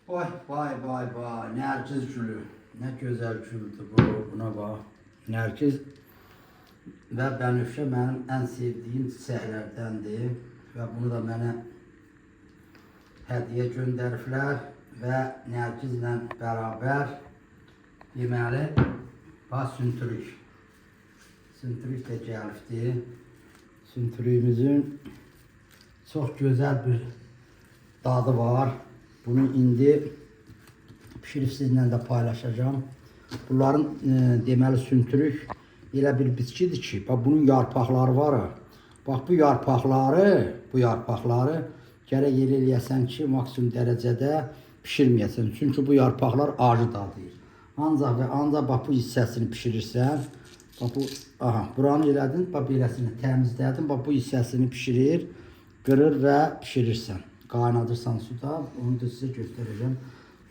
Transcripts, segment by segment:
Vay vay vay vay, Nergiz gülü. Ne güzel güldü bu, buna bak. Nergiz ve Bənövşə benim en sevdiğim çiçəklərdəndir. Ve bunu da mənə hediye gönderdiler ve Nergizlə beraber deməli bax süntürük. Süntürük de gəlibdi. Süntürüyümüzün çok güzel bir dadı var. Bunu indi pişirib sizinlə də paylaşacağım. Bunların deməli süntürük elə bir bitkidir ki, bax bunun yarpaqları var. Bax bu yarpaqları gərək elə eləyəsən ki, maksimum dərəcədə pişirməyəsən. Çünki bu yarpaqlar acı dadıyır. Ancaq və ancaq bax bu hissəsini pişirirsən. Bax bu, aha, buranı elədin, bax beləsini təmizlədin, bax bu hissəsini pişirir, qırır və pişirirsən. Qaynadırsan suda, onu da sizə göstərəcəm.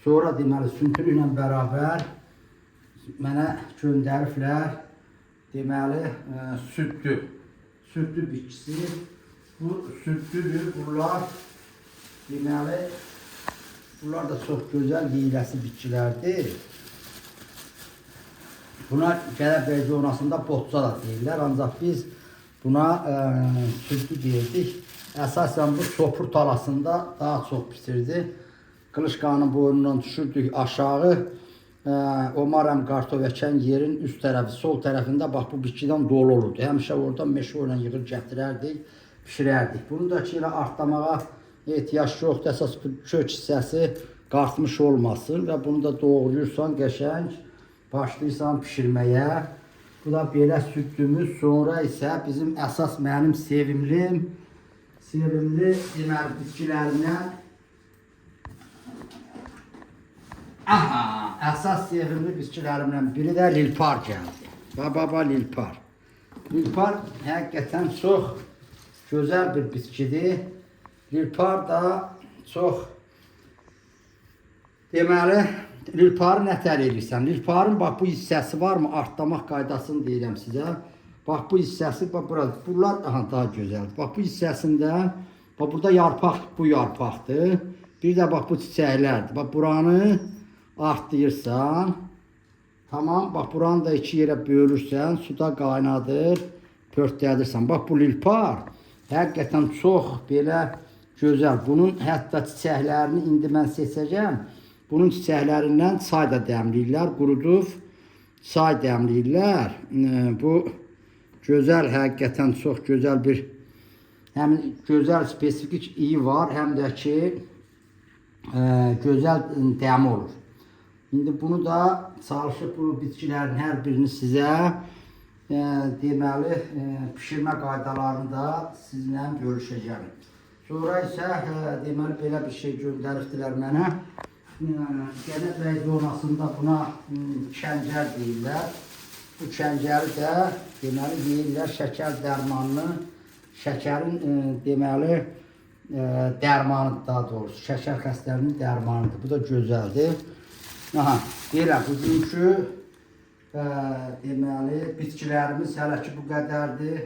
Sonra deməli süntürüklə bərabər mənə göndəriblər deməli süddü bitkisi. Bu süddüdür. Bunlar deməli bunlar da çox gözəl yeyiləsi bitkilərdir. Buna Gədəbəy zonasında botça da deyirlər, ancaq biz buna süddü deyirdik. Əsasən bu çopur talasında daha çox bitirdi. Qılışqanın boynundan düşürdük aşağı. Omarəm qartov əkən yerin üst tərəfi, sol tərəfində bax bu bitkidən dolu olurdu. Həmişə oradan meşə ilə yığır gətirərdik, pişirərdik. Bunu da ki, elə artlamağa ehtiyac yoxdur. Əsas bu kök hissəsi qartmış olmasın və bunu da doğrayırsan qəşəng, başlayırsan pişirməyə. Bu da belə süddümüz. Sonra isə bizim əsas mənim sevimli deməli bitkilərindən əsas sevimli bitkilərimdən biri də lilpar gəldi. Baba lilpar. Lilpar həqiqətən çox gözəl bir bitkidir. Lilpar da çox deməli lilparı nətər edirsən? Lilparın bax bu hissəsi varmı? Artlamaq qaydasını deyirəm sizə. Bax bu hissəsi, bax burada, bunlar daha gözəldir. Bax bu hissəsində, bax burada yarpaq, bu yarpaqdır. Bir də bax bu çiçəklərdir. Bax buranı artlayırsan, tamam, bax buranı da iki yerə bölürsən, suda qaynadır, pörtlədirsən. Bax bu lilpar həqiqətən çox belə gözəl. Bunun hətta çiçəklərini indi mən seçəcəm. Bunun çiçəklərindən çay da dəmləyirlər, qurudub çay dəmləyirlər. Bu gözəl, həqiqətən çox gözəl bir, həm gözəl spesifik iyi var, həm də ki gözəl dəmi olur. İndi bunu da çalışıb bu bitkilərin hər birini sizə deməli pişirmə qaydalarını da sizinlə bölüşəcəm. Sonra isə deməli belə bir şey göndəribdilər mənə. Gədəbəy zonasında buna kəncər deyirlər. Bu kəncəri də deməli yeyirlər, şəkər dərmanını, şəkərin deməli dərmanıdır daha doğrusu. Şəkər xəstəliyinin dərmanıdır. Bu da gözəldir. Aha, deyirəm, bugünkü deməli bitkilərimiz hələ ki bu qədərdir.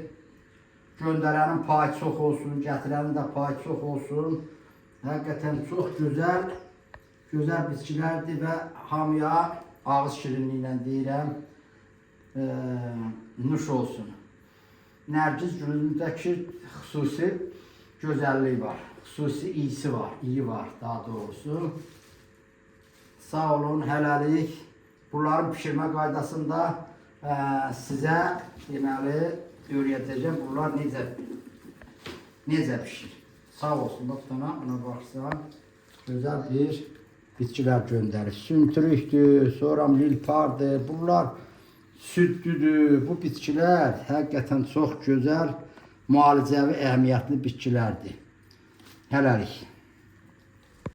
Göndərənin payı çox olsun, gətirənin də payı çox olsun. Həqiqətən çox gözəl bitkilərdir və hamıya ağız şirinliyi deyirəm. Nuş olsun. Nergiz gülündəki xüsusi gözəlliyi var. Xüsusi iyisi var, iyi var daha doğrusu. Sağ olun, hələlik. Bunların pişirmə qaydasında sizə deməli öyrədəcəm. Bunlar necə pişir. Sağ olsun, tutana ona baxsan. Gözəl bir bitkilər göndərir. Süntürükdür, sonra lilpardır. Bunlar süddüdür. Bu bitkilər həqiqətən çox gözəl, müalicəvi əhəmiyyətli bitkilərdir. Hələlik.